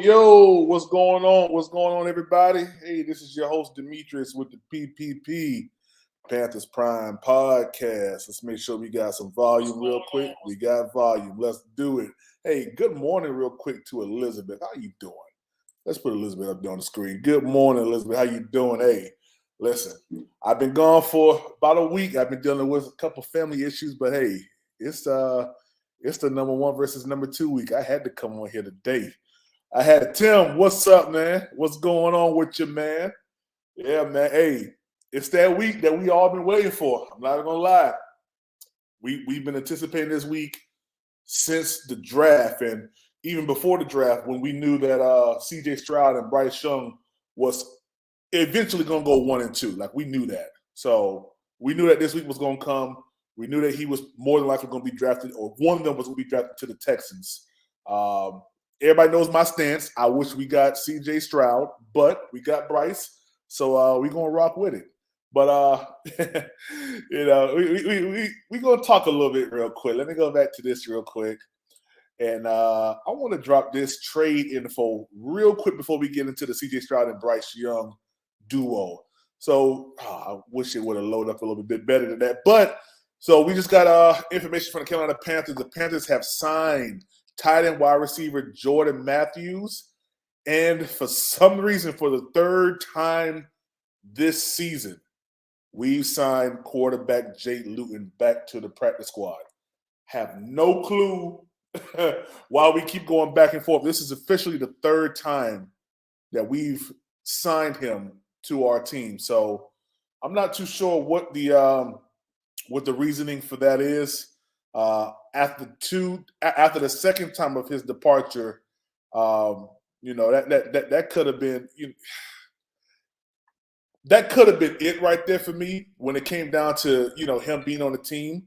Yo, what's going on? What's going on, everybody? Hey, this is your host, Demetrius, with the PPP, Panthers Prime Podcast. Let's make sure we got some volume real quick. We got volume. Let's do it. Hey, good morning real quick to Elizabeth. How you doing? Let's put Elizabeth up there on the screen. Good morning, Elizabeth. How you doing? Hey, listen, I've been gone for about a week. I've been dealing with a couple family issues, but hey, it's the number 1 versus number 2 week. I had to come on here today. I had Tim. What's up, man? What's going on with you, man? Yeah, man. Hey, it's that week that we all been waiting for. I'm not gonna lie. We've been anticipating this week since the draft, and even before the draft, when we knew that CJ Stroud and Bryce Young was eventually gonna go 1 and 2. Like, we knew that. So we knew that this week was gonna come. We knew that he was more than likely going to be drafted, or one of them was going to be drafted to the Texans. Everybody knows my stance. I wish we got C.J. Stroud, but we got Bryce, so we're going to rock with it. But, we're going to talk a little bit real quick. Let me go back to this real quick. And I want to drop this trade info real quick before we get into the C.J. Stroud and Bryce Young duo. So I wish it would have loaded up a little bit better than that. But so we just got information from the Carolina Panthers. The Panthers have signed tight end wide receiver Jordan Matthews And for some reason, for the third time this season, we've signed quarterback Jake Luton back to the practice squad. Have no clue why we keep going back and forth. This is officially the third time that we've signed him to our team. So I'm not too sure what the reasoning for that is. After the second time of his departure, that could have been that could have been it right there for me when it came down to him being on the team.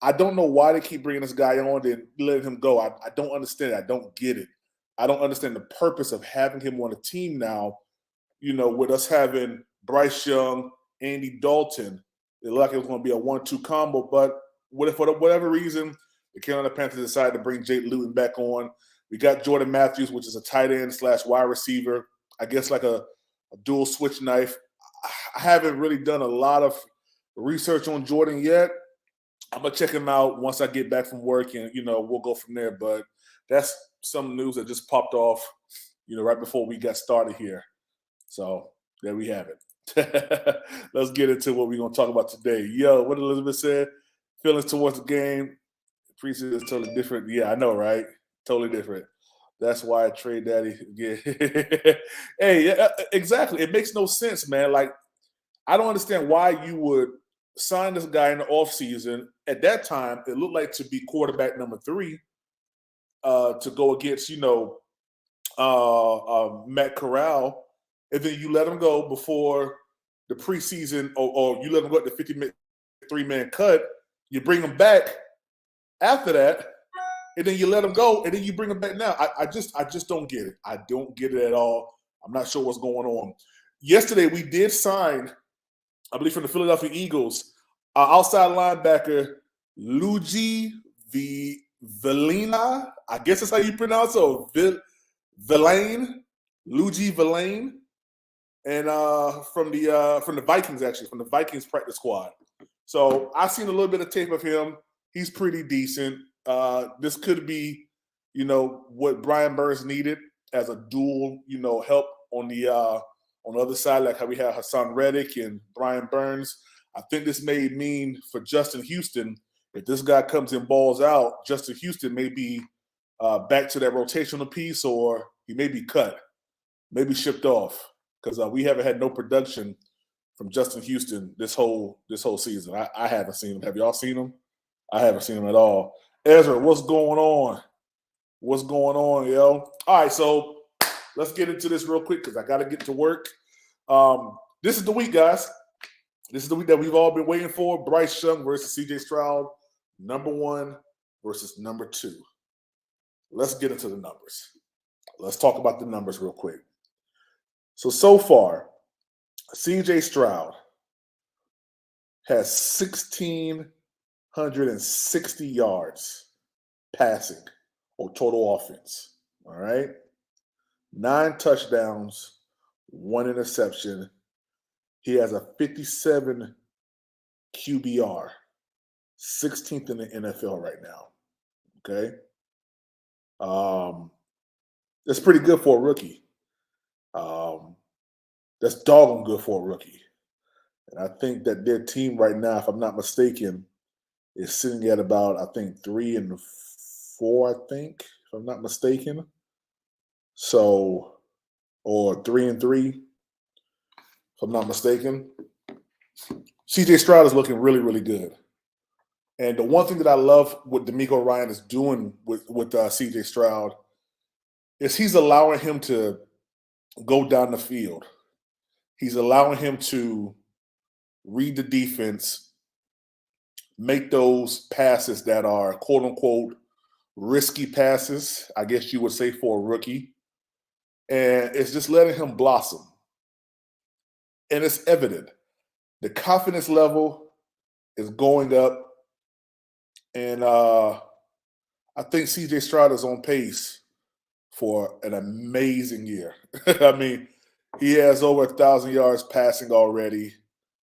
I don't know why they keep bringing this guy on and letting him go. I don't understand it. I don't get it. I don't understand the purpose of having him on the team now. With us having Bryce Young, Andy Dalton, it looked like it was going to be a 1-2 combo. But for whatever reason, the Carolina Panthers decided to bring Jake Luton back on. We got Jordan Matthews, which is a tight end / wide receiver. I guess like a dual switch knife. I haven't really done a lot of research on Jordan yet. I'm going to check him out once I get back from work, and, we'll go from there. But that's some news that just popped off, right before we got started here. So there we have it. Let's get into what we're going to talk about today. Yo, what Elizabeth said, feelings towards the game, preseason is totally different. Yeah, I know, right? Totally different. That's why I trade daddy. Yeah. Hey, yeah, exactly. It makes no sense, man. Like, I don't understand why you would sign this guy in the offseason. At that time, it looked like to be quarterback number 3 to go against, Matt Corral. And then you let him go before the preseason, or you let him go at the 53-man cut. You bring him back after that, and then you let him go, and then you bring him back now. I just don't get it. I don't get it at all. I'm not sure what's going on. Yesterday, we did sign, I believe, from the Philadelphia Eagles, outside linebacker Luigi Velina. I guess that's how you pronounce it. Villain, Luigi Villain, and from the Vikings, actually, from the Vikings practice squad. So I've seen a little bit of tape of him. He's pretty decent. This could be, what Brian Burns needed as a dual, help on the other side, like how we have Hassan Reddick and Brian Burns. I think this may mean for Justin Houston, if this guy comes and balls out, Justin Houston may be back to that rotational piece, or he may be cut, maybe shipped off, because we haven't had no production from Justin Houston this whole season. I haven't seen him. Have y'all seen him? I haven't seen him at all. Ezra, what's going on? What's going on, yo? All right, so let's get into this real quick because I got to get to work. This is the week, guys. This is the week that we've all been waiting for. Bryce Young versus CJ Stroud, number 1 versus number 2. Let's get into the numbers. Let's talk about the numbers real quick. So far, CJ Stroud has 1,660 yards passing or total offense. All right. 9 touchdowns, 1 interception. He has a 57 QBR, 16th in the NFL right now. Okay. That's pretty good for a rookie. That's doggone good for a rookie. And I think that their team right now, if I'm not mistaken, is sitting at about, I think, 3-4, I think, if I'm not mistaken. So, or 3-3, if I'm not mistaken. CJ Stroud is looking really, really good. And the one thing that I love what DeMeco Ryan is doing with CJ Stroud is he's allowing him to go down the field. He's allowing him to read the defense, make those passes that are quote unquote risky passes, I guess you would say, for a rookie. And it's just letting him blossom. And it's evident. The confidence level is going up. And I think CJ Stroud is on pace for an amazing year. I mean, he has over 1,000 yards passing already,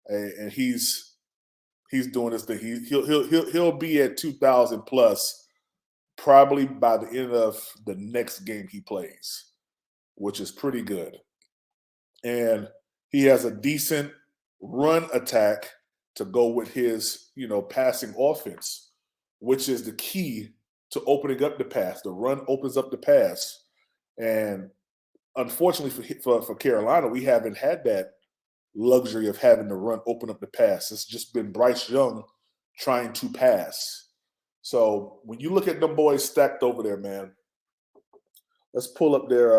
and he's doing his thing. He'll be at 2,000 plus probably by the end of the next game he plays. which is pretty good. And he has a decent run attack to go with his, passing offense, which is the key to opening up the pass. The run opens up the pass. And unfortunately for Carolina, we haven't had that luxury of having the run open up the pass. It's just been Bryce Young trying to pass. So when you look at them boys stacked over there, man, let's pull up their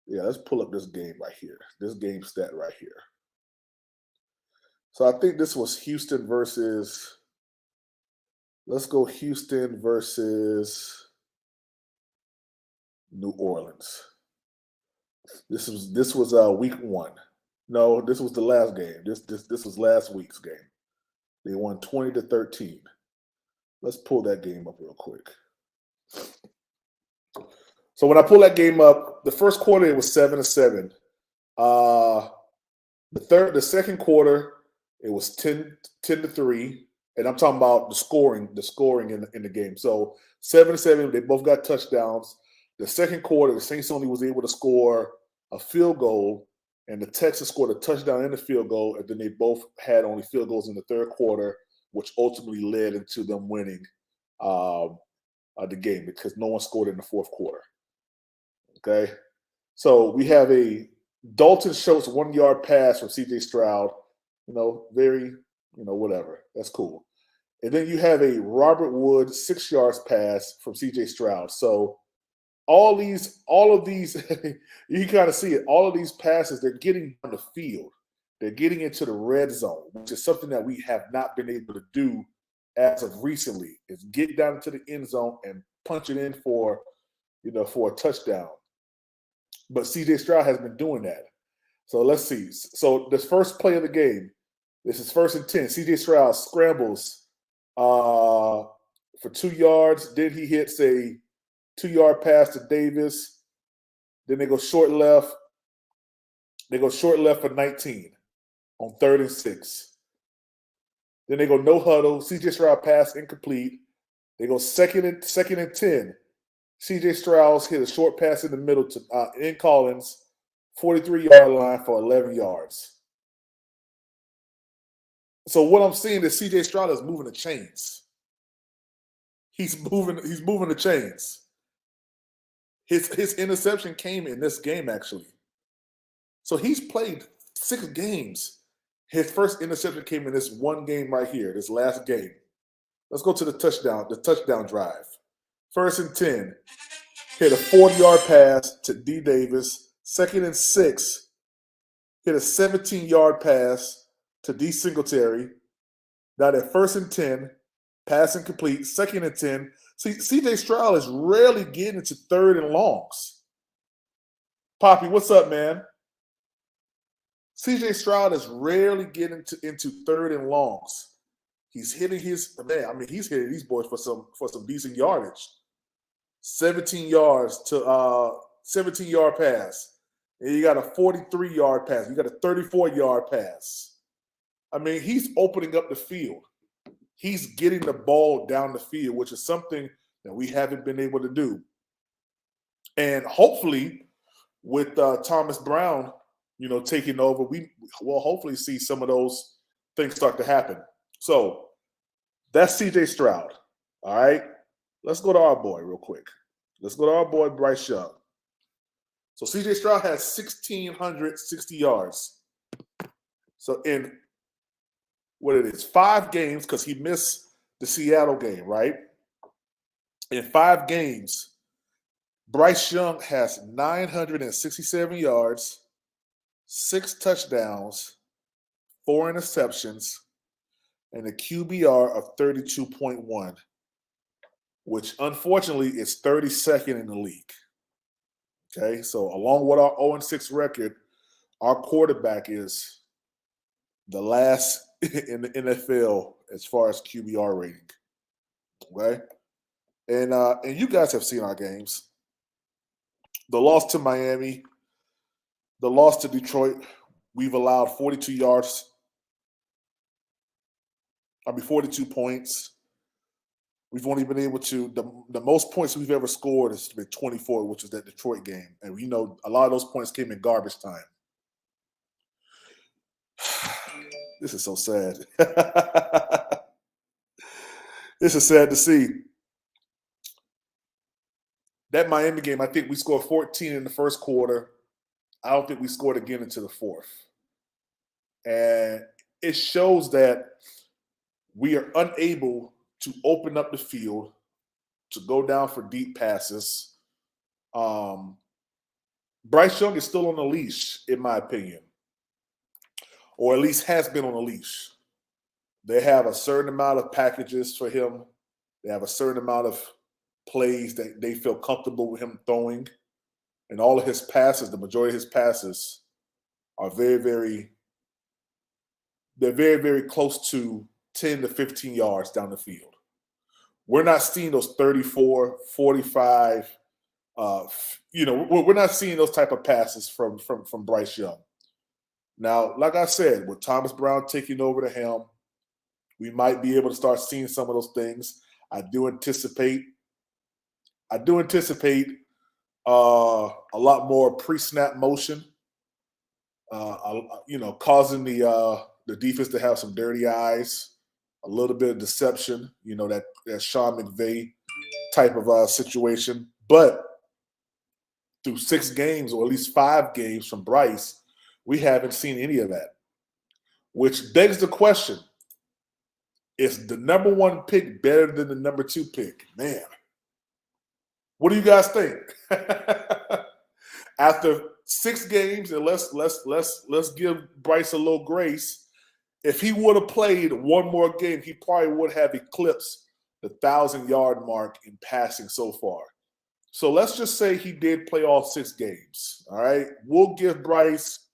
let's pull up this game right here. This game stat right here. So I think this was Houston versus, let's go Houston versus New Orleans. This was week 1. No, this was the last game. This was last week's game. They won 20-13. Let's pull that game up real quick. So when I pull that game up, the first quarter it was 7-7. The second quarter it was 10-3, and I'm talking about the scoring in the game. So 7-7, they both got touchdowns. The second quarter, the Saints only was able to score a field goal, and the Texans scored a touchdown and a field goal, and then they both had only field goals in the third quarter, which ultimately led into them winning the game because no one scored in the fourth quarter. Okay, so we have a Dalton Schultz 1-yard pass from C.J. Stroud. Whatever. That's cool. And then you have a Robert Woods 6 yards pass from C.J. Stroud. So all of these, you can kind of see it. All of these passes, they're getting on the field. They're getting into the red zone, which is something that we have not been able to do as of recently. Is get down into the end zone and punch it in for a touchdown. But C.J. Stroud has been doing that. So let's see. So this first play of the game, this is 1st and 10. C.J. Stroud scrambles for 2 yards. Then he hits a 2-yard pass to Davis. Then they go short left. They go short left for 19 on 3rd and 6. Then they go no huddle. C.J. Stroud pass incomplete. They go second and 10. C.J. Stroud hit a short pass in the middle to in Collins, 43-yard line for 11 yards. So what I'm seeing is C.J. Stroud is moving the chains. He's moving the chains. His interception came in this game, actually. So he's played 6 games. His first interception came in this one game right here, this last game. Let's go to the touchdown drive. 1st and 10. Hit a 40-yard pass to D. Davis. 2nd and 6. Hit a 17-yard pass to D. Singletary. Now that 1st and 10. Pass incomplete. 2nd and 10. See, C.J. Stroud is rarely getting into 3rd and longs. Poppy, what's up, man? C.J. Stroud is rarely getting into 3rd and longs. He's hitting he's hitting these boys for some decent yardage. 17-yard pass. And you got a 43-yard pass. You got a 34-yard pass. He's opening up the field. He's getting the ball down the field, which is something that we haven't been able to do. And hopefully, with Thomas Brown, taking over, we will hopefully see some of those things start to happen. So that's C.J. Stroud. All right. Let's go to our boy real quick. Let's go to our boy Bryce Young. So C.J. Stroud has 1,660 yards. So in 5 games, because he missed the Seattle game, right? In 5 games, Bryce Young has 967 yards, 6 touchdowns, 4 interceptions, and a QBR of 32.1. which unfortunately is 32nd in the league. Okay, so along with our 0-6 record, our quarterback is the last in the NFL as far as QBR rating. Okay, and you guys have seen our games. The loss to Miami, the loss to Detroit, we've allowed 42 points. We've only been able to the most points we've ever scored has been 24, which was that Detroit game, and we know a lot of those points came in garbage time. This is so sad. This is sad to see. That Miami game, I think we scored 14 in the first quarter. I don't think we scored again into the fourth. And it shows that we are unable to open up the field, to go down for deep passes. Bryce Young is still on the leash, in my opinion, or at least has been on a leash. They have a certain amount of packages for him. They have a certain amount of plays that they feel comfortable with him throwing. And all of his passes, the majority of his passes, are very, very close to 10 to 15 yards down the field. We're not seeing those 34, 45, we're not seeing those type of passes from Bryce Young. Now, like I said, with Thomas Brown taking over the helm, we might be able to start seeing some of those things. I do anticipate a lot more pre-snap motion, causing the defense to have some dirty eyes, a little bit of deception, that Sean McVay type of situation. But through 6 games, or at least 5 games from Bryce, we haven't seen any of that, which begs the question, is the number 1 pick better than the number 2 pick? Man, what do you guys think? After 6 games, and let's give Bryce a little grace. If he would have played one more game, he probably would have eclipsed the 1,000-yard mark in passing so far. So let's just say he did play all 6 games. All right, we'll give Bryce,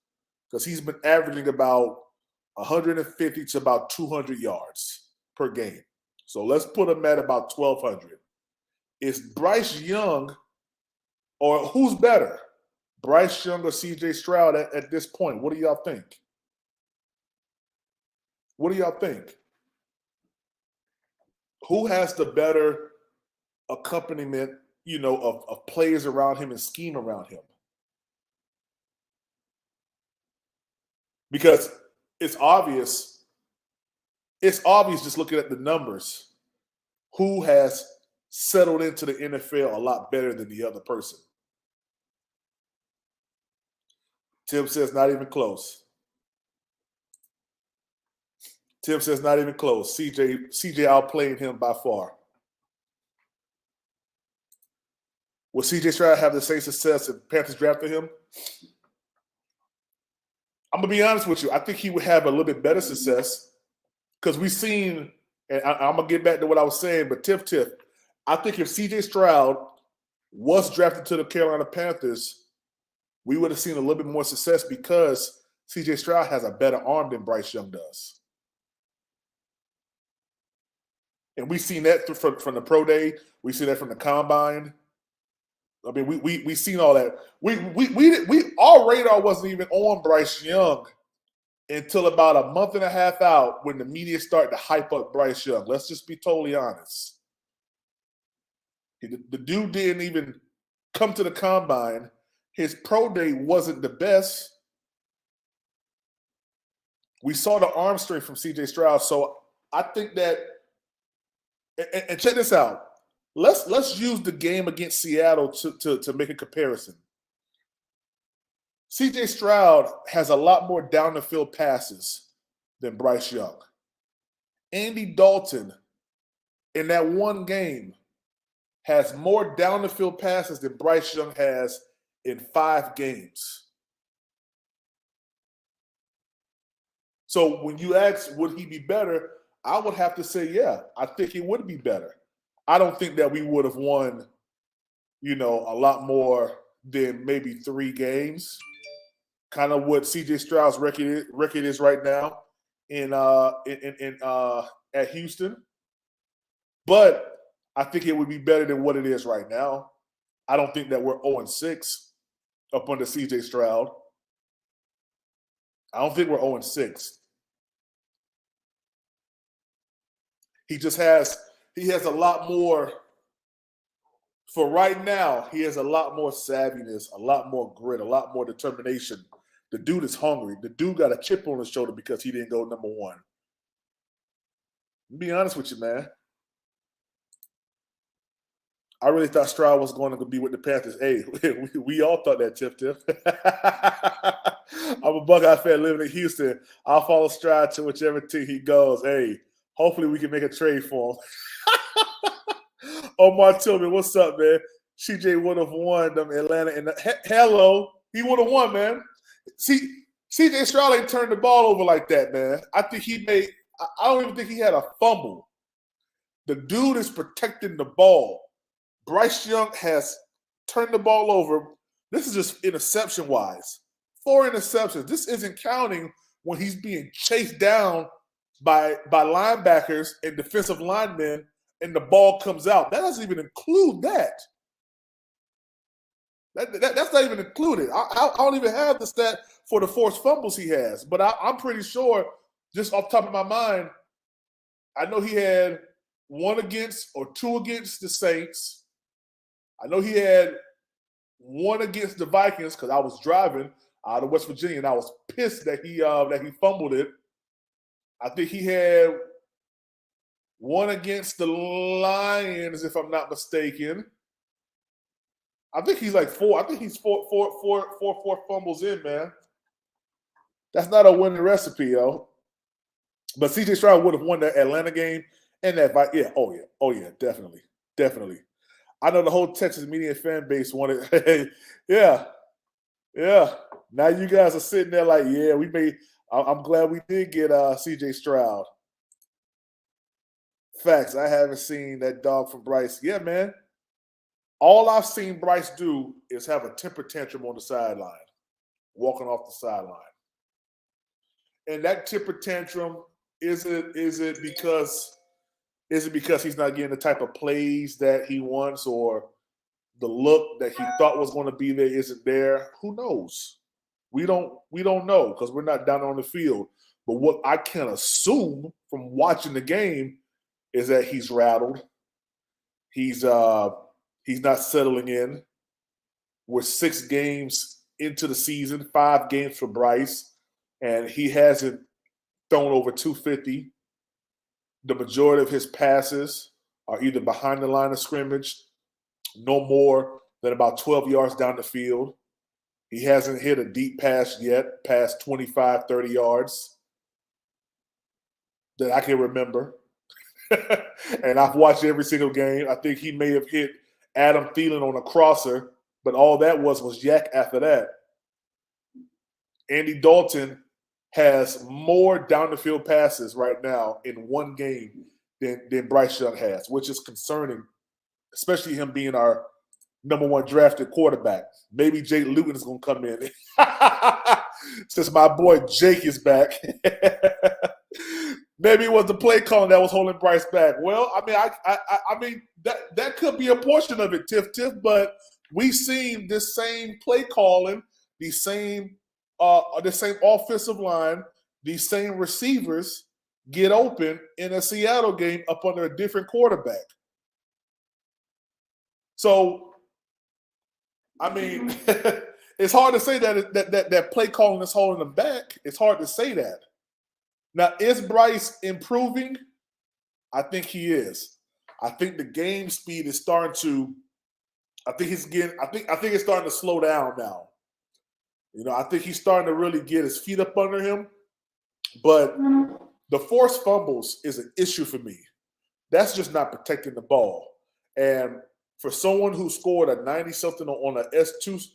because he's been averaging about 150 to about 200 yards per game. So let's put him at about 1,200. Is Bryce Young, or who's better, Bryce Young or C.J. Stroud at this point? What do y'all think? What do y'all think? Who has the better accompaniment, of players around him and scheme around him? Because it's obvious just looking at the numbers, who has settled into the NFL a lot better than the other person. Tim says not even close. Tim says not even close. CJ outplaying him by far. Will CJ Stroud have the same success if Panthers drafted him? I'm going to be honest with you. I think he would have a little bit better success, because we've seen, and I'm going to get back to what I was saying, but Tiff, I think if CJ Stroud was drafted to the Carolina Panthers, we would have seen a little bit more success, because CJ Stroud has a better arm than Bryce Young does. And we've seen that from the pro day. We've seen that from the combine. I mean, we seen all that. Our radar wasn't even on Bryce Young until about a month and a half out, when the media started to hype up Bryce Young. Let's just be totally honest. The dude didn't even come to the combine. His pro day wasn't the best. We saw the arm strength from C.J. Stroud. So I think that, and check this out. Let's use the game against Seattle to make a comparison. C.J. Stroud has a lot more down the field passes than Bryce Young. Andy Dalton, in that one game, has more down the field passes than Bryce Young has in 5 games. So when you ask, would he be better, I would have to say, yeah, I think he would be better. I don't think that we would have won, a lot more than maybe 3 games. Kind of what C.J. Stroud's record is right now at Houston. But I think it would be better than what it is right now. I don't think that we're 0-6 up under C.J. Stroud. I don't think we're 0-6. He just has he has a lot more. For right now, he has a lot more savviness, a lot more grit, a lot more determination. The dude is hungry. The dude got a chip on his shoulder because he didn't go number one. Be honest with you, man. I really thought Stroud was going to be with the Panthers. Hey, we all thought that, Tiff. I'm a Buckeye fan living in Houston. I'll follow Stroud to whichever team he goes. Hey, hopefully we can make a trade for him. Omar Tillman, what's up, man? CJ would have won them Atlanta. And hello, he would have won, man. See, CJ Stroud ain't turned the ball over like that, man. I think he made. I don't even think he had a fumble. The dude is protecting the ball. Bryce Young has turned the ball over. This is just interception-wise. 4 interceptions. This isn't counting when he's being chased down by linebackers and defensive linemen and the ball comes out. That doesn't even include that. That's not even included. I don't even have the stat for the forced fumbles he has. But I'm pretty sure, just off the top of my mind, I know he had 1 against or 2 against the Saints. I know he had 1 against the Vikings because I was driving out of West Virginia and I was pissed that he fumbled it. I think he had 1 against the Lions, if I'm not mistaken. I think he's like 4. I think he's four fumbles in, man. That's not a winning recipe, yo. But CJ Stroud would have won that Atlanta game and that fight. Yeah, oh yeah, definitely. I know the whole Texas media fan base wanted. yeah. Now you guys are sitting there like, yeah, we made. I'm glad we did get CJ Stroud. Facts. I haven't seen that dog from Bryce. Yeah, man. All I've seen Bryce do is have a temper tantrum on the sideline, walking off the sideline. And that temper tantrum, is it because he's not getting the type of plays that he wants, or the look that he thought was going to be there isn't there? Who knows? We don't know because we're not down on the field. But what I can assume from watching the game is that he's rattled. He's not settling in. We're 6 games into the season, 5 games for Bryce, and he hasn't thrown over 250. The majority of his passes are either behind the line of scrimmage, no more than about 12 yards down the field. He hasn't hit a deep pass yet, past 25, 30 yards that I can remember. And I've watched every single game. I think he may have hit Adam Thielen on a crosser, but all that was yak after that. Andy Dalton has more down the field passes right now in 1 game than Bryce Young has, which is concerning, especially him being our number 1 drafted quarterback. Maybe Jake Luton is going to come in since my boy Jake is back. Maybe it was the play calling that was holding Bryce back. Well, I mean that could be a portion of it, Tiff. But we've seen this same play calling, the same offensive line, these same receivers get open in a Seattle game up under a different quarterback. So, I mean, it's hard to say that play calling is holding them back. It's hard to say that. Now, is Bryce improving? I think he is. I think the game speed is starting to. I think it's starting to slow down now. You know, I think he's starting to really get his feet up under him. But the forced fumbles is an issue for me. That's just not protecting the ball. And for someone who scored a 90-something on an S2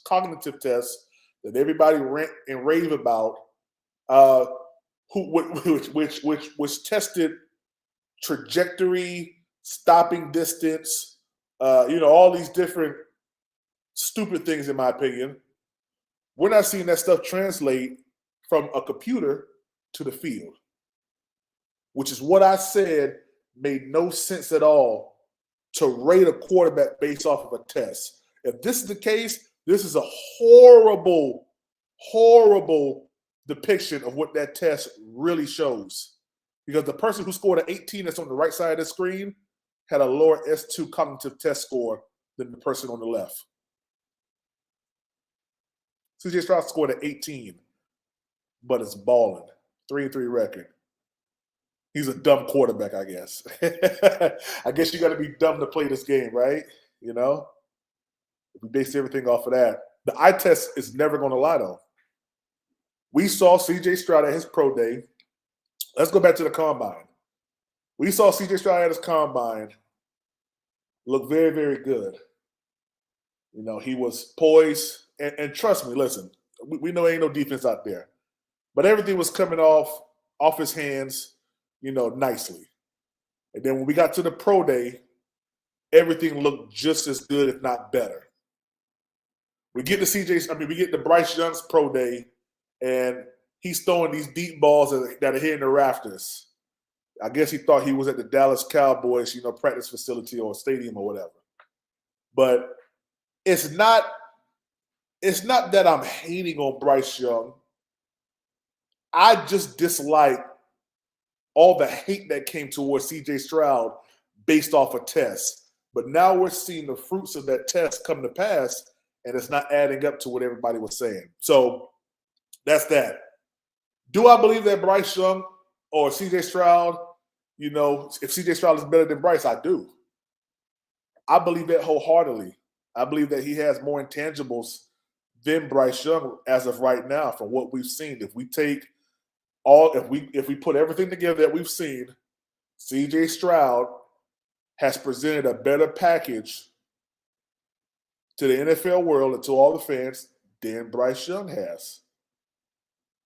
cognitive test that everybody rant and rave about, which tested trajectory, stopping distance, all these different stupid things, in my opinion. We're not seeing that stuff translate from a computer to the field, which is what I said made no sense at all to rate a quarterback based off of a test. If this is the case, this is a horrible, horrible depiction of what that test really shows. because the person who scored an 18 that's on the right side of the screen had a lower S2 cognitive test score than the person on the left. CJ Stroud scored an 18, but it's balling. 3-3 record. He's a dumb quarterback, I guess. I guess you got to be dumb to play this game, right? You know? If we base everything off of that. The eye test is never going to lie, though. We saw CJ Stroud at his pro day. Let's go back to the combine. We saw CJ Stroud at his combine look very, very good. You know, he was poised. And trust me, listen, we know ain't no defense out there. But everything was coming off his hands, you know, nicely. And then when we got to the pro day, everything looked just as good, if not better. We get to Bryce Young's pro day, and he's throwing these deep balls that are hitting the rafters. I guess he thought he was at the Dallas Cowboys, you know, practice facility or stadium or whatever. But it's not that I'm hating on Bryce Young. I just dislike all the hate that came towards CJ Stroud based off a test. But now we're seeing the fruits of that test come to pass, and it's not adding up to what everybody was saying. So that's that. Do I believe that Bryce Young or CJ Stroud, you know, if CJ Stroud is better than Bryce, I do. I believe that wholeheartedly. I believe that he has more intangibles than Bryce Young as of right now from what we've seen. If we put everything together that we've seen, CJ Stroud has presented a better package to the NFL world and to all the fans than Bryce Young has.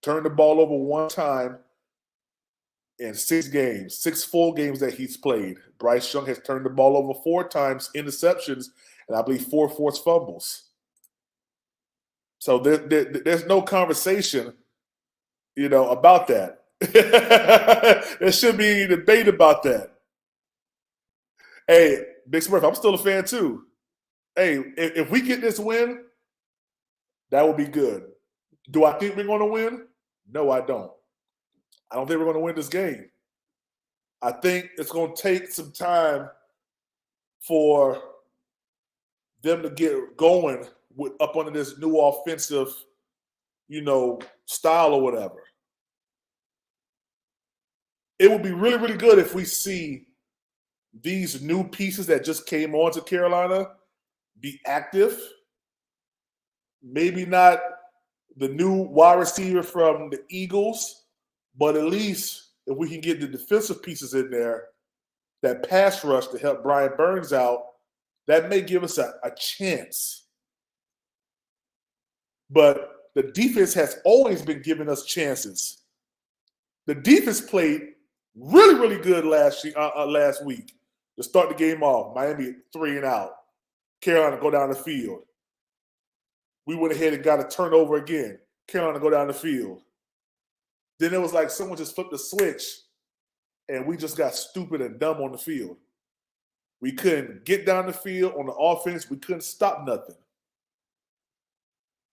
Turned the ball over one time in 6 games, 6 full games that he's played. Bryce Young has turned the ball over 4 times, interceptions, and I believe 4 forced fumbles. So there's no conversation, you know, about that. There should be any debate about that. Hey, Big Smurf, I'm still a fan too. Hey, if we get this win, that would be good. Do I think we're going to win? No, I don't. I don't think we're going to win this game. I think it's going to take some time for them to get going up under this new offensive, you know, style or whatever. It would be really, really good if we see these new pieces that just came on to Carolina be active. Maybe not the new wide receiver from the Eagles, but at least if we can get the defensive pieces in there, that pass rush to help Brian Burns out, that may give us a chance. But the defense has always been giving us chances. The defense played really, really good last week to start the game off. Miami 3 and out. Carolina go down the field. We went ahead and got a turnover again. Carolina go down the field. Then it was like someone just flipped the switch, and we just got stupid and dumb on the field. We couldn't get down the field on the offense. We couldn't stop nothing.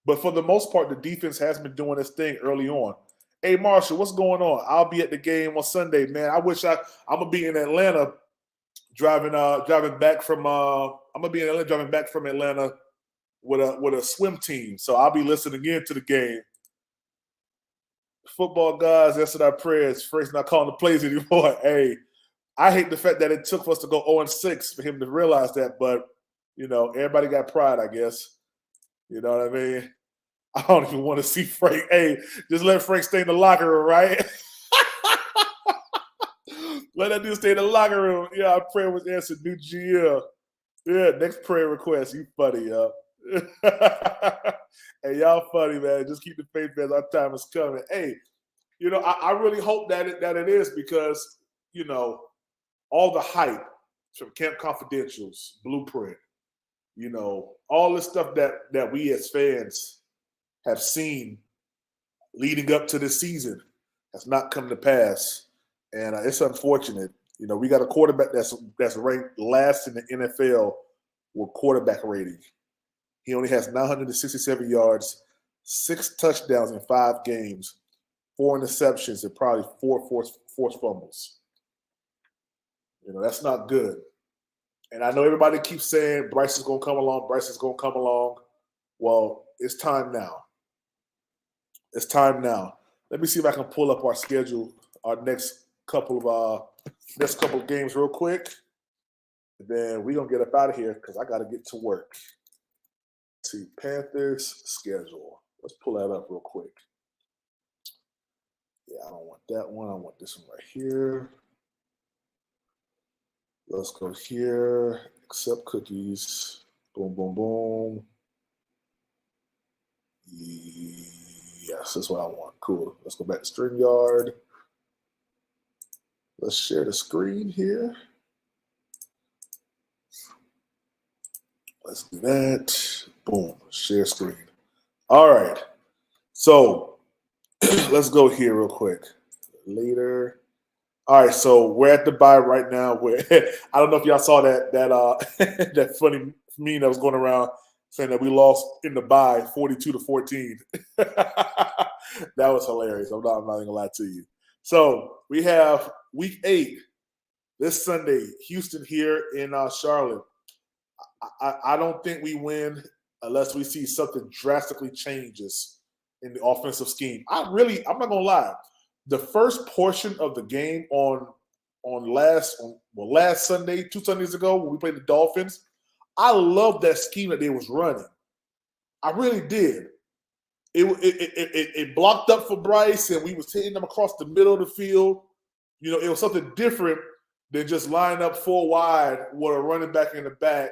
But for the most part, the defense has been doing this thing early on. Hey, Marshall, what's going on? I'll be at the game on Sunday, man. I'm gonna be in Atlanta driving back from Atlanta with a swim team. So I'll be listening in to the game. Football guys, answered our prayers. Frank's not calling the plays anymore. Hey, I hate the fact that it took for us to go 0-6 for him to realize that, but you know, everybody got pride, I guess. You know what I mean? I don't even want to see Frank. Hey, just let Frank stay in the locker room, right? Let that dude stay in the locker room. Yeah, our prayer was answered. New GM. Yeah, next prayer request. You funny, yo. Hey, y'all funny, man. Just keep the faith, man. Our time is coming. Hey, you know, I really hope that it is because, you know, all the hype from Camp Confidential's Blueprint, you know, all the stuff that we as fans have seen leading up to this season has not come to pass. And it's unfortunate. You know, we got a quarterback that's ranked last in the NFL with quarterback rating. He only has 967 yards, 6 touchdowns in 5 games. 4 interceptions, and probably 4 forced fumbles. That's not good. And I know everybody keeps saying Bryce is going to come along. Bryce is going to come along. Well, it's time now. It's time now. Let me see if I can pull up our schedule, our next couple of games real quick. And then we're going to get up out of here because I got to get to work. Let's see, Panthers schedule. Let's pull that up real quick. Yeah, I don't want that one. I want this one right here. Let's go here. Accept cookies. Boom, boom, boom. Yes, that's what I want. Cool. Let's go back to StreamYard. Let's share the screen here. Let's do that. Boom. Share screen. All right. So let's go here real quick. Later. All right. So we're at the bye right now. I don't know if y'all saw that that funny meme that was going around saying that we lost in the bye 42-14. That was hilarious. I'm not even going to lie to you. So we have week 8 this Sunday, Houston here in Charlotte. I don't think we win unless we see something drastically changes in the offensive scheme. I'm not going to lie. The first portion of the game on last Sunday, 2 Sundays ago when we played the Dolphins, I loved that scheme that they was running. I really did. It blocked up for Bryce, and we was hitting them across the middle of the field. It was something different than just line up 4 wide with a running back in the back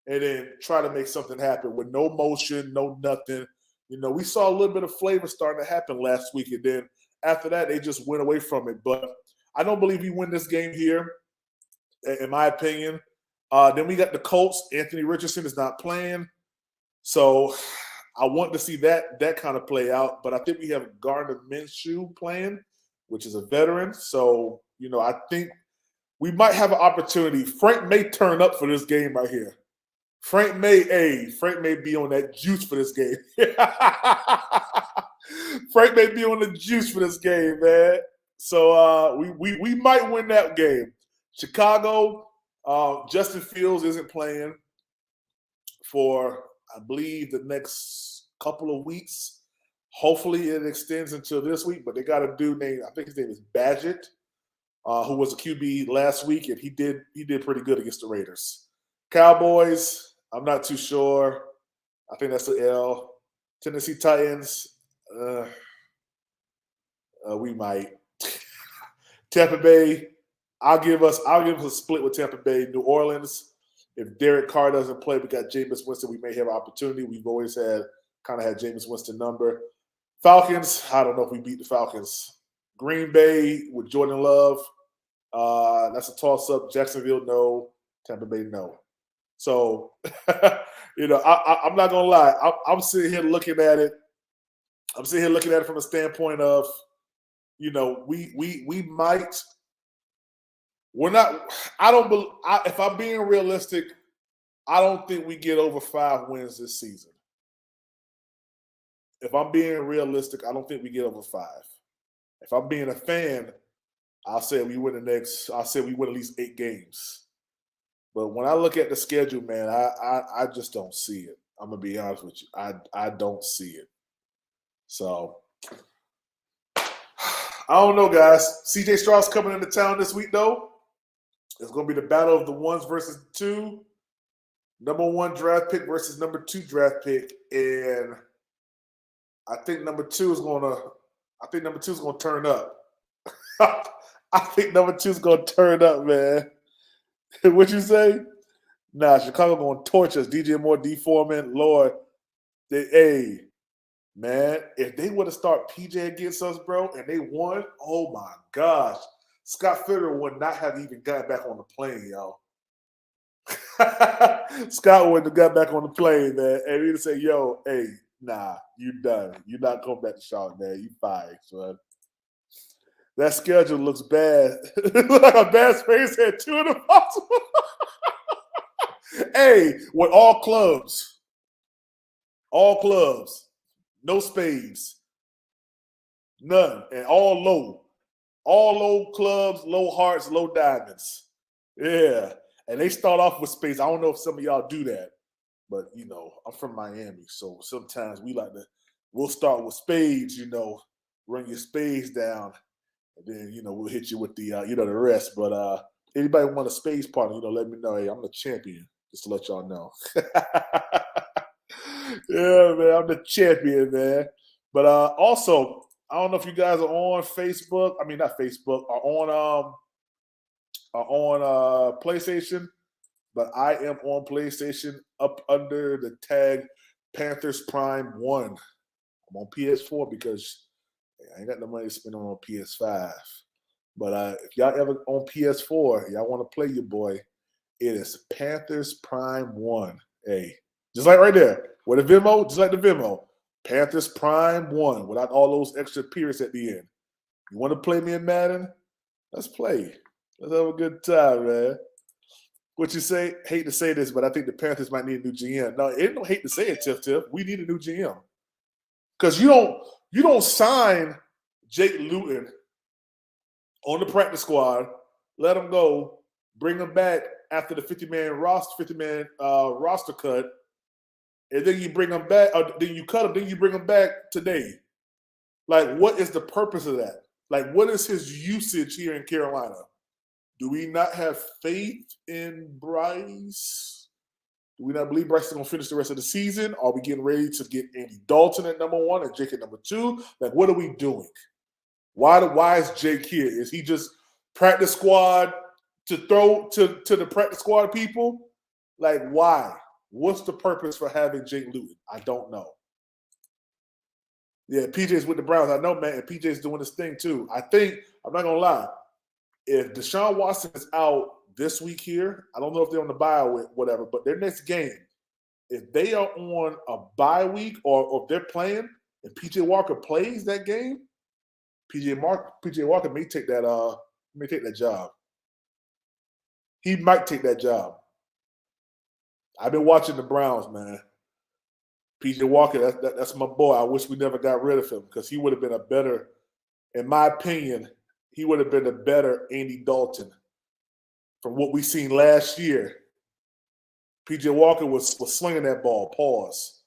and then try to make something happen with no motion, no nothing. We saw a little bit of flavor starting to happen last week, and then after that, they just went away from it. But I don't believe we win this game here, in my opinion. Then we got the Colts. Anthony Richardson is not playing. So I want to see that kind of play out. But I think we have Gardner Minshew playing, which is a veteran. So, I think we might have an opportunity. Frank may turn up for this game right here. Frank may be on that juice for this game. Frank may be on the juice for this game, man. So we might win that game. Chicago, Justin Fields isn't playing for, I believe, the next couple of weeks. Hopefully it extends until this week, but they got a dude named, I think his name is Badgett, who was a QB last week, and he did pretty good against the Raiders. Cowboys, I'm not too sure. I think that's the L. Tennessee Titans, we might. Tampa Bay, I'll give us a split with Tampa Bay. New Orleans, if Derek Carr doesn't play, we got Jameis Winston. We may have an opportunity. We've always had Jameis Winston number. Falcons, I don't know if we beat the Falcons. Green Bay with Jordan Love, that's a toss-up. Jacksonville, no. Tampa Bay, no. So, I'm not gonna lie. I'm sitting here looking at it. I'm sitting here looking at it from a standpoint of, we might. We're not. If I'm being realistic, I don't think we get over 5 wins this season. If I'm being realistic, I don't think we get over 5. If I'm being a fan, I'll say we win at least 8 games. But when I look at the schedule, man, I just don't see it. I'm gonna be honest with you. I don't see it. So I don't know, guys. CJ Stroud's coming into town this week, though. It's gonna be the battle of the 1s versus 2. Number 1 draft pick versus number 2 draft pick, and I think number 2 is gonna turn up. I think number 2 is gonna turn up, man. What you say? Nah, Chicago gonna torch us. DJ Moore, D Foreman, Lord. Man, if they would have started PJ against us, bro, and they won, oh my gosh. Scott Fitter would not have even got back on the plane, y'all. Scott wouldn't have got back on the plane, man. And he'd say, yo, hey, nah, you done. You're not coming back to Charlotte, man. You fired, son. That schedule looks bad. Like a bad space had 2 of the possible. Hey, with all clubs, no spades. None. And all low. All low clubs, low hearts, low diamonds. Yeah. And they start off with spades. I don't know if some of y'all do that, but I'm from Miami, so sometimes we'll start with spades, run your spades down, and then we'll hit you with the the rest. But anybody want a spades partner, let me know. Hey, I'm the champion, just to let y'all know. Yeah, man, I'm the champion, man. But also, I don't know if you guys are on Facebook. I mean, not Facebook. Are on PlayStation, but I am on PlayStation up under the tag Panthers Prime 1. I'm on PS4 because I ain't got no money to spend on PS5. But if y'all ever on PS4, y'all want to play your boy, it is Panthers Prime 1. Hey, just like right there. With the Venmo, just like the Venmo. Panthers Prime 1 without all those extra periods at the end. You want to play me in Madden? Let's play. Let's have a good time, man. What you say? Hate to say this, but I think the Panthers might need a new GM. No, it don't hate to say it, Tiff. We need a new GM. Because you don't sign Jake Luton on the practice squad, let him go, bring him back after the 50-man roster cut, and then you bring him back, or then you cut him, then you bring him back today. Like, what is the purpose of that? Like, what is his usage here in Carolina? Do we not have faith in Bryce? Do we not believe Bryce is going to finish the rest of the season? Are we getting ready to get Andy Dalton at number 1 and Jake at number 2? Like, what are we doing? Why is Jake here? Is he just practice squad to throw to the practice squad people? Like, why? What's the purpose for having Jake Luton? I don't know. Yeah, PJ's with the Browns. I know, man, and PJ's doing this thing too. I think, I'm not going to lie, if Deshaun Watson is out this week here, I don't know if they're on the bye or whatever, but their next game, if they are on a bye week or if they're playing and PJ Walker plays that game, PJ Walker may take that job. He might take that job. I've been watching the Browns, man. PJ Walker, that's my boy. I wish we never got rid of him because he would have been a better, in my opinion, he would have been a better Andy Dalton. From what we seen last year, PJ Walker was slinging that ball. Pause.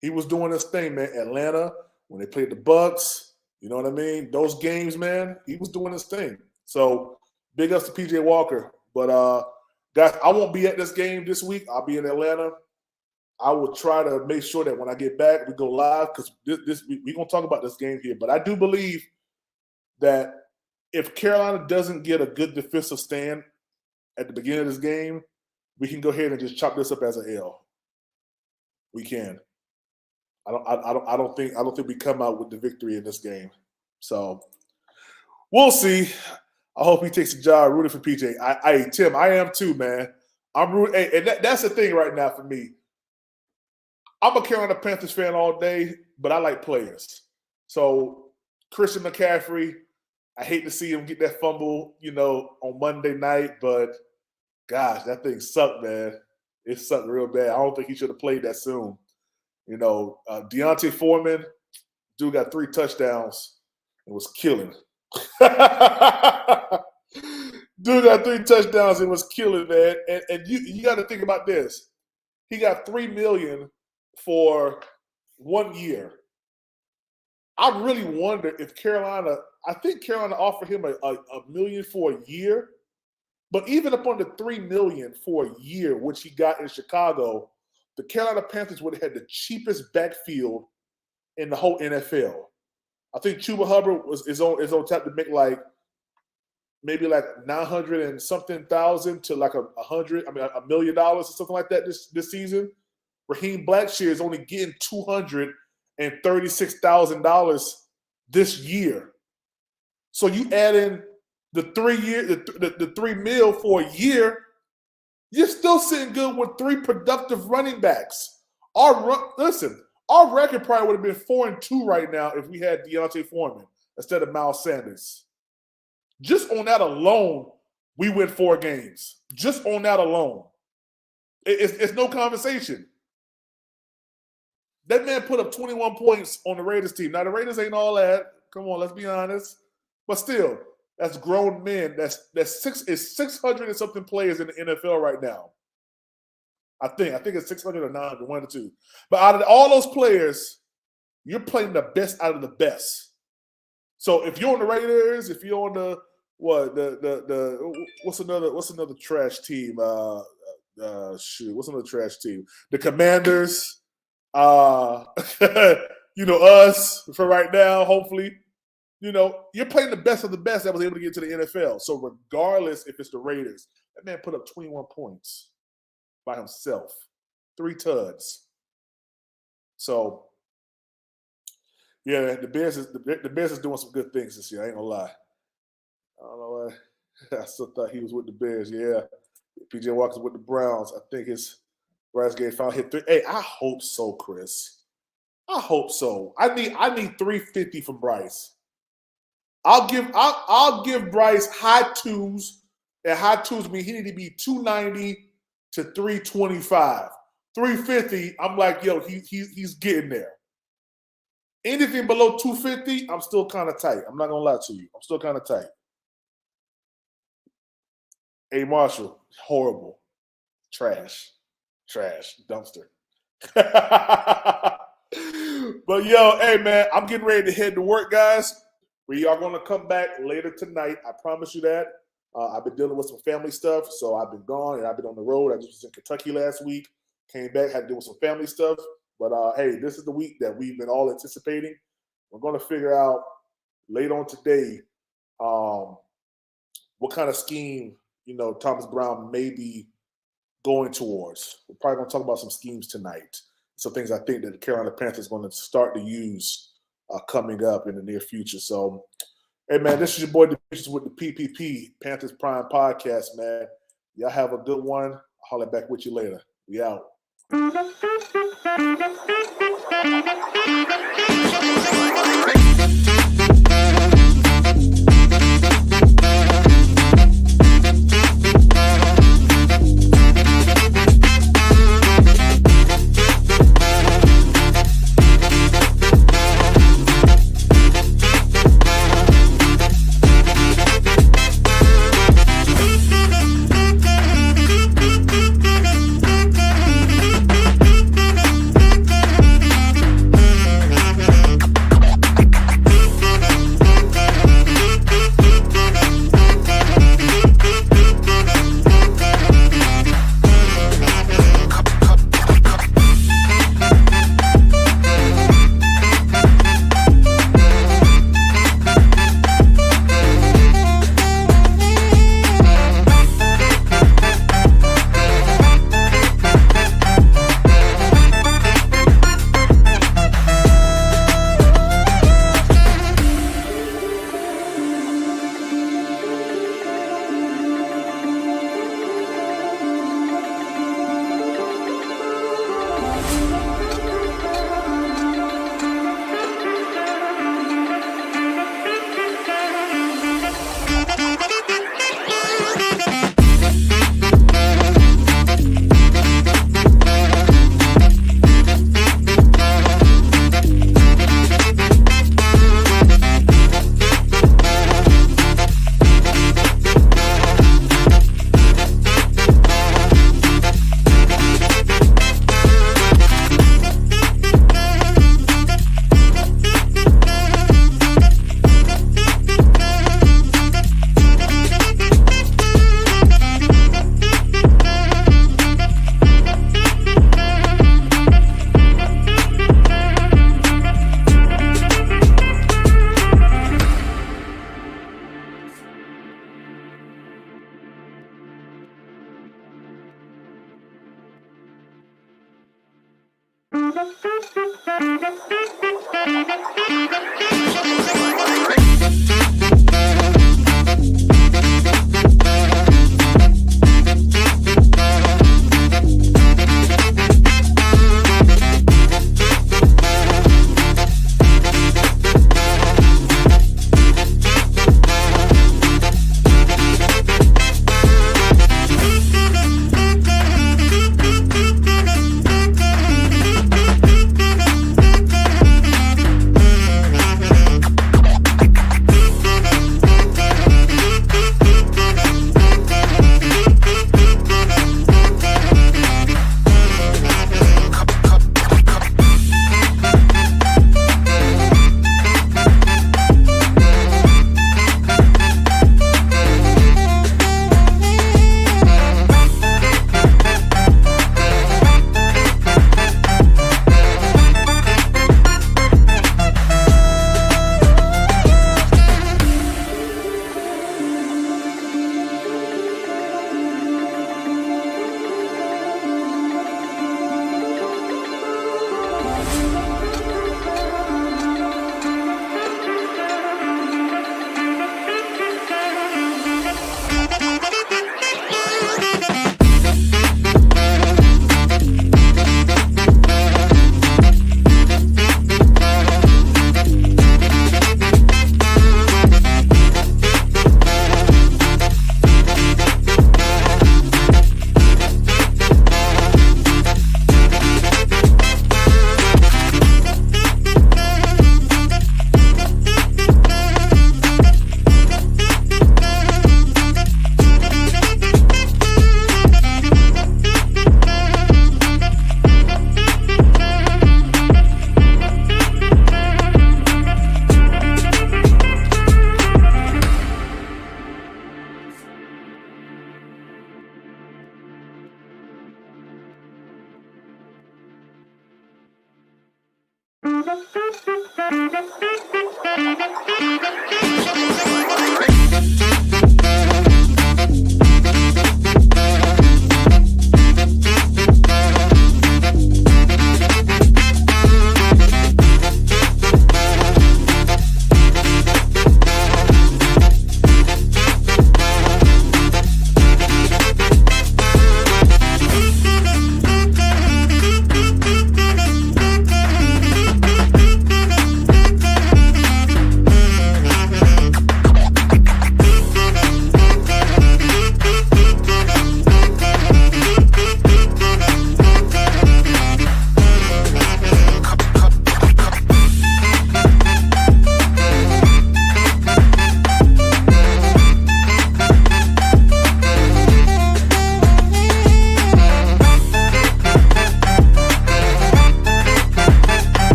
He was doing his thing, man. Atlanta, when they played the Bucks, you know what I mean? Those games, man, he was doing his thing. So big ups to PJ Walker. But guys, I won't be at this game this week. I'll be in Atlanta. I will try to make sure that when I get back, we go live because we're going to talk about this game here. But I do believe that if Carolina doesn't get a good defensive stand at the beginning of this game, we can go ahead and just chop this up as an L. We can. I don't think we come out with the victory in this game. So we'll see. I hope he takes a job rooting for PJ. Tim, I am too, man. I'm rooting, and that's the thing right now for me. I'm a Carolina Panthers fan all day, but I like players. So Christian McCaffrey, I hate to see him get that fumble, on Monday night, but gosh, that thing sucked, man. It sucked real bad. I don't think he should have played that soon. Deontay Foreman, dude got 3 touchdowns and was killing. Dude got 3 touchdowns and was killing, man. And you got to think about this. He got $3 million for 1 year. I really wonder if I think Carolina offered him a million for a year. But even upon the $3 million for a year, which he got in Chicago, the Carolina Panthers would have had the cheapest backfield in the whole NFL. I think Chuba Hubbard is on tap to make maybe like 900 and something thousand to like $1 million or something like that this season. Raheem Blackshear is only getting $236,000 this year. So you add in the 3 year, the $3 million for a year, you're still sitting good with 3 productive running backs. Our record probably would have been 4-2 right now if we had Deontay Foreman instead of Miles Sanders. Just on that alone, we win 4 games. Just on that alone. It's no conversation. That man put up 21 points on the Raiders team. Now, the Raiders ain't all that Come on, let's be honest. But still, that's grown men. That's 600 and something players in the NFL right now. I think it's 600 or 900, one or two. But out of all those players, you're playing the best out of the best. So if you're on the Raiders, if you're on the what's another trash team? What's another trash team? The Commanders. Us for right now. Hopefully, you're playing the best of the best that was able to get to the NFL. So regardless if it's the Raiders, that man put up 21 points by himself, 3 tuds. So. Yeah, the Bears is doing some good things this year. I ain't gonna lie. I don't know why. I still thought he was with the Bears. Yeah, PJ Walker's with the Browns. I think his Bryce game finally hit 3. Hey, I hope so, Chris. I hope so. I need 350 from Bryce. I'll give Bryce high twos, and high twos mean he need to be 290 to 325. 350, I'm like, yo, he's getting there. Anything below 250, I'm still kind of tight. I'm not going to lie to you. I'm still kind of tight. A. Marshall, horrible. Trash. Dumpster. But, yo, hey, man, I'm getting ready to head to work, guys. We are going to come back later tonight. I promise you that. I've been dealing with some family stuff, so I've been gone, and I've been on the road. I just was in Kentucky last week. Came back, had to deal with some family stuff. But, hey, this is the week that we've been all anticipating. We're going to figure out later on today what kind of scheme, Thomas Brown may be going towards. We're probably going to talk about some schemes tonight. Some things I think that the Carolina Panthers is going to start to use coming up in the near future. So, hey, man, this is your boy Demetrius with the PPP, Panthers Prime Podcast, man. Y'all have a good one. I'll holler back with you later. We out.